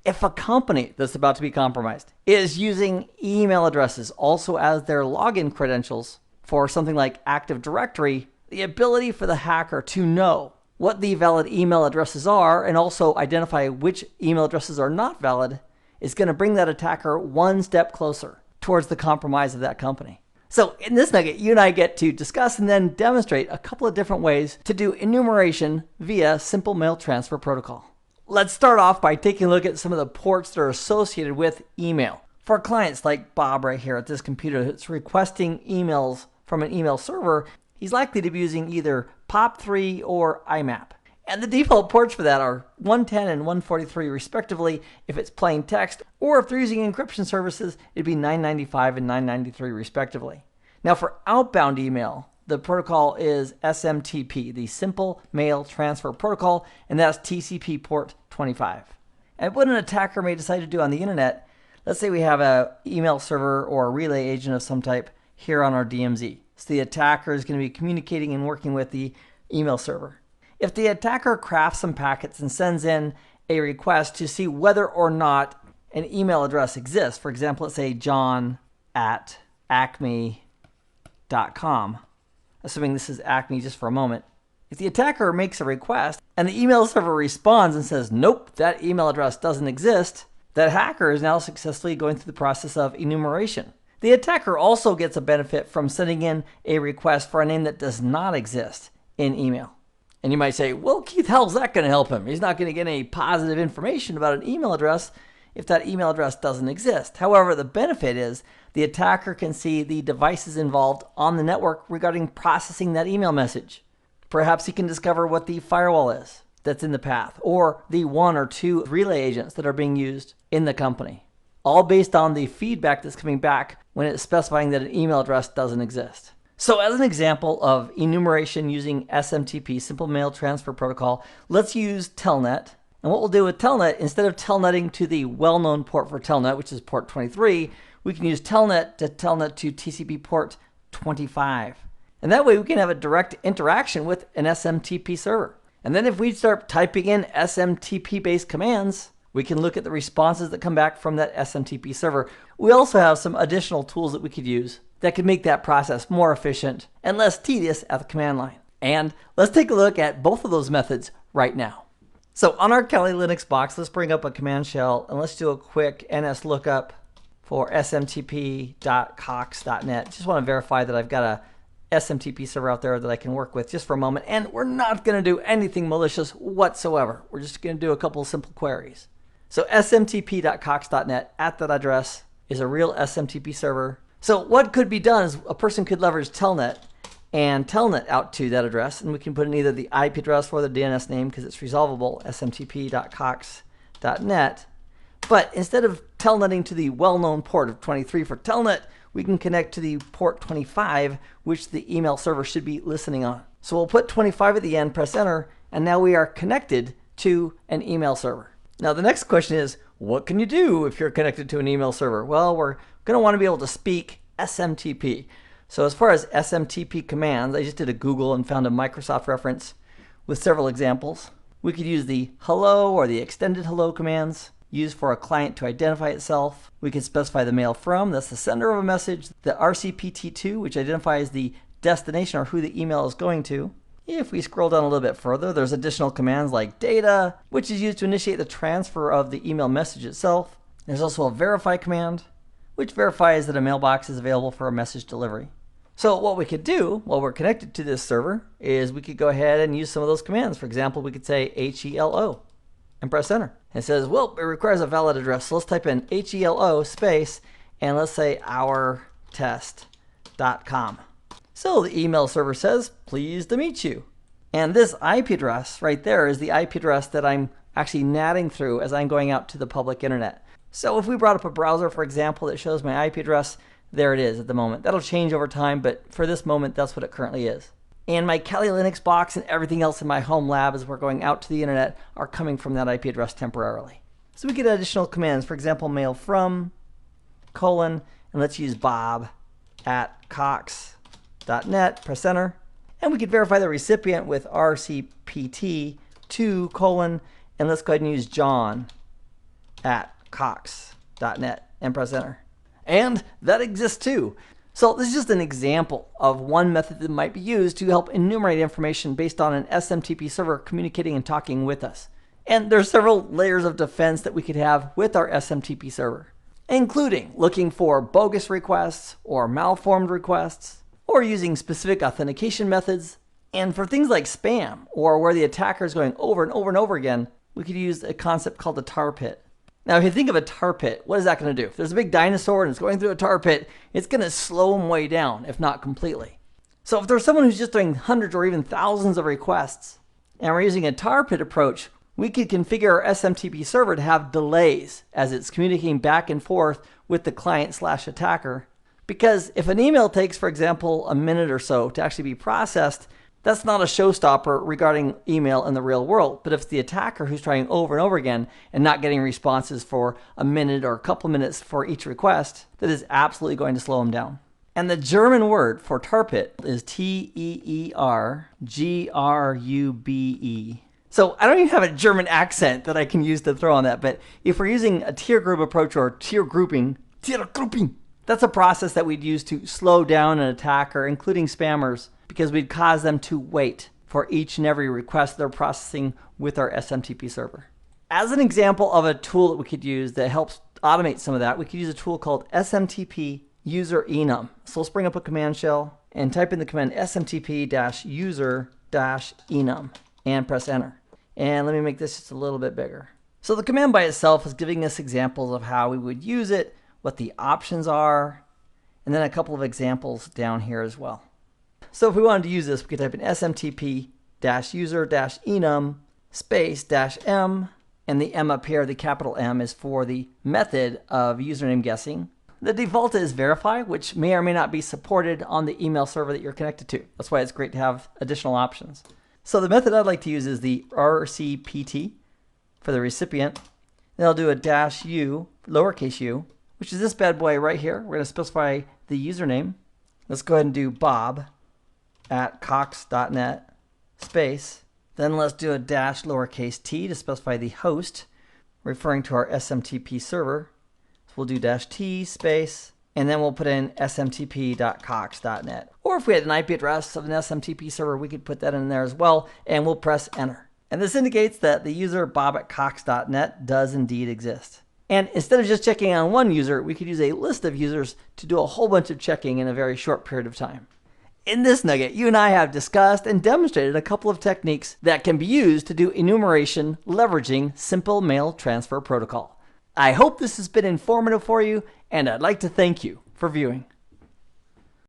If a company that's about to be compromised is using email addresses also as their login credentials for something like Active Directory, the ability for the hacker to know what the valid email addresses are and also identify which email addresses are not valid is going to bring that attacker one step closer towards the compromise of that company. So in this nugget, you and I get to discuss and then demonstrate a couple of different ways to do enumeration via simple mail transfer protocol. Let's start off by taking a look at some of the ports that are associated with email. For clients like Bob right here at this computer that's requesting emails from an email server, he's likely to be using either POP3 or Nmap. And the default ports for that are 110 and 143 respectively if it's plain text, or if they're using encryption services, it'd be 995 and 993 respectively. Now for outbound email, the protocol is SMTP, the Simple Mail Transfer Protocol, and that's TCP port 25. And what an attacker may decide to do on the internet, let's say we have an email server or a relay agent of some type here on our DMZ. So the attacker is going to be communicating and working with the email server. If the attacker crafts some packets and sends in a request to see whether or not an email address exists, for example, let's say john@acme.com, assuming this is Acme just for a moment. If the attacker makes a request and the email server responds and says, nope, that email address doesn't exist, that hacker is now successfully going through the process of enumeration. The attacker also gets a benefit from sending in a request for a name that does not exist in email. And you might say, well, Keith, how's that going to help him? He's not going to get any positive information about an email address if that email address doesn't exist. However, the benefit is the attacker can see the devices involved on the network regarding processing that email message. Perhaps he can discover what the firewall is that's in the path, or the 1 or 2 relay agents that are being used in the company, all based on the feedback that's coming back when it's specifying that an email address doesn't exist. So as an example of enumeration using SMTP, Simple Mail Transfer Protocol, let's use Telnet. And what we'll do with Telnet, instead of telnetting to the well-known port for Telnet, which is port 23, we can use Telnet to TCP port 25. And that way we can have a direct interaction with an SMTP server. And then if we start typing in SMTP-based commands, we can look at the responses that come back from that SMTP server. We also have some additional tools that we could use that could make that process more efficient and less tedious at the command line. And let's take a look at both of those methods right now. So on our Kali Linux box, let's bring up a command shell and let's do a quick ns lookup for smtp.cox.net. Just want to verify that I've got a SMTP server out there that I can work with just for a moment. And we're not going to do anything malicious whatsoever. We're just going to do a couple of simple queries. So smtp.cox.net at that address is a real SMTP server. So what could be done is a person could leverage Telnet and Telnet out to that address, and we can put in either the IP address or the DNS name because it's resolvable, smtp.cox.net. But instead of telnetting to the well-known port of 23 for Telnet, we can connect to the port 25, which the email server should be listening on. So we'll put 25 at the end, press enter, and now we are connected to an email server. Now the next question is, what can you do if you're connected to an email server? Well, we're going to want to be able to speak SMTP. So as far as SMTP commands, I just did a Google and found a Microsoft reference with several examples. We could use the hello or the extended hello commands used for a client to identify itself. We can specify the mail from, that's the sender of a message, the RCPT2, which identifies the destination or who the email is going to. If we scroll down a little bit further, there's additional commands like data, which is used to initiate the transfer of the email message itself. There's also a verify command, which verifies that a mailbox is available for a message delivery. So what we could do while we're connected to this server is we could go ahead and use some of those commands. For example, we could say HELO and press enter. It says, well, it requires a valid address. So let's type in HELO space and let's say ourtest.com. So the email server says, pleased to meet you. And this IP address right there is the IP address that I'm actually natting through as I'm going out to the public internet. So if we brought up a browser, for example, that shows my IP address, there it is at the moment. That'll change over time, but for this moment, that's what it currently is. And my Kali Linux box and everything else in my home lab as we're going out to the internet are coming from that IP address temporarily. So we get additional commands, for example, mail from, and let's use bob@cox.net, press enter. And we could verify the recipient with RCPT2, and let's go ahead and use John bob@cox.net and press enter. And that exists too. So this is just an example of one method that might be used to help enumerate information based on an SMTP server communicating and talking with us. And there's several layers of defense that we could have with our SMTP server, including looking for bogus requests or malformed requests, or using specific authentication methods. And for things like spam, or where the attacker is going over and over and over again, we could use a concept called the tar pit. Now, if you think of a tar pit, what is that going to do? If there's a big dinosaur and it's going through a tar pit, it's going to slow them way down, if not completely. So if there's someone who's just doing hundreds or even thousands of requests, and we're using a tar pit approach, we could configure our SMTP server to have delays as it's communicating back and forth with the client/attacker. Because if an email takes, for example, a minute or so to actually be processed, that's not a showstopper regarding email in the real world. But if it's the attacker who's trying over and over again and not getting responses for a minute or a couple minutes for each request, that is absolutely going to slow them down. And the German word for tar pit is Teergrube. So I don't even have a German accent that I can use to throw on that. But if we're using a tier group approach or tier grouping, that's a process that we'd use to slow down an attacker, including spammers, because we'd cause them to wait for each and every request they're processing with our SMTP server. As an example of a tool that we could use that helps automate some of that, we could use a tool called SMTP user enum. So let's bring up a command shell and type in the command smtp-user-enum and press enter. And let me make this just a little bit bigger. So the command by itself is giving us examples of how we would use it, what the options are, and then a couple of examples down here as well. So if we wanted to use this, we could type in smtp-user-enum -m, and the M up here, the capital M, is for the method of username guessing. The default is verify, which may or may not be supported on the email server that you're connected to. That's why it's great to have additional options. So the method I'd like to use is the rcpt for the recipient. Then I'll do a -u, lowercase u, which is this bad boy right here. We're going to specify the username. Let's go ahead and do bob@cox.net space. Then let's do a -lowercase t to specify the host, referring to our SMTP server. So we'll do -t space, and then we'll put in smtp.cox.net. Or if we had an IP address of an SMTP server, we could put that in there as well, and we'll press enter. And this indicates that the user bob@cox.net does indeed exist. And instead of just checking on one user, we could use a list of users to do a whole bunch of checking in a very short period of time. In this nugget, you and I have discussed and demonstrated a couple of techniques that can be used to do enumeration leveraging simple mail transfer protocol. I hope this has been informative for you, and I'd like to thank you for viewing.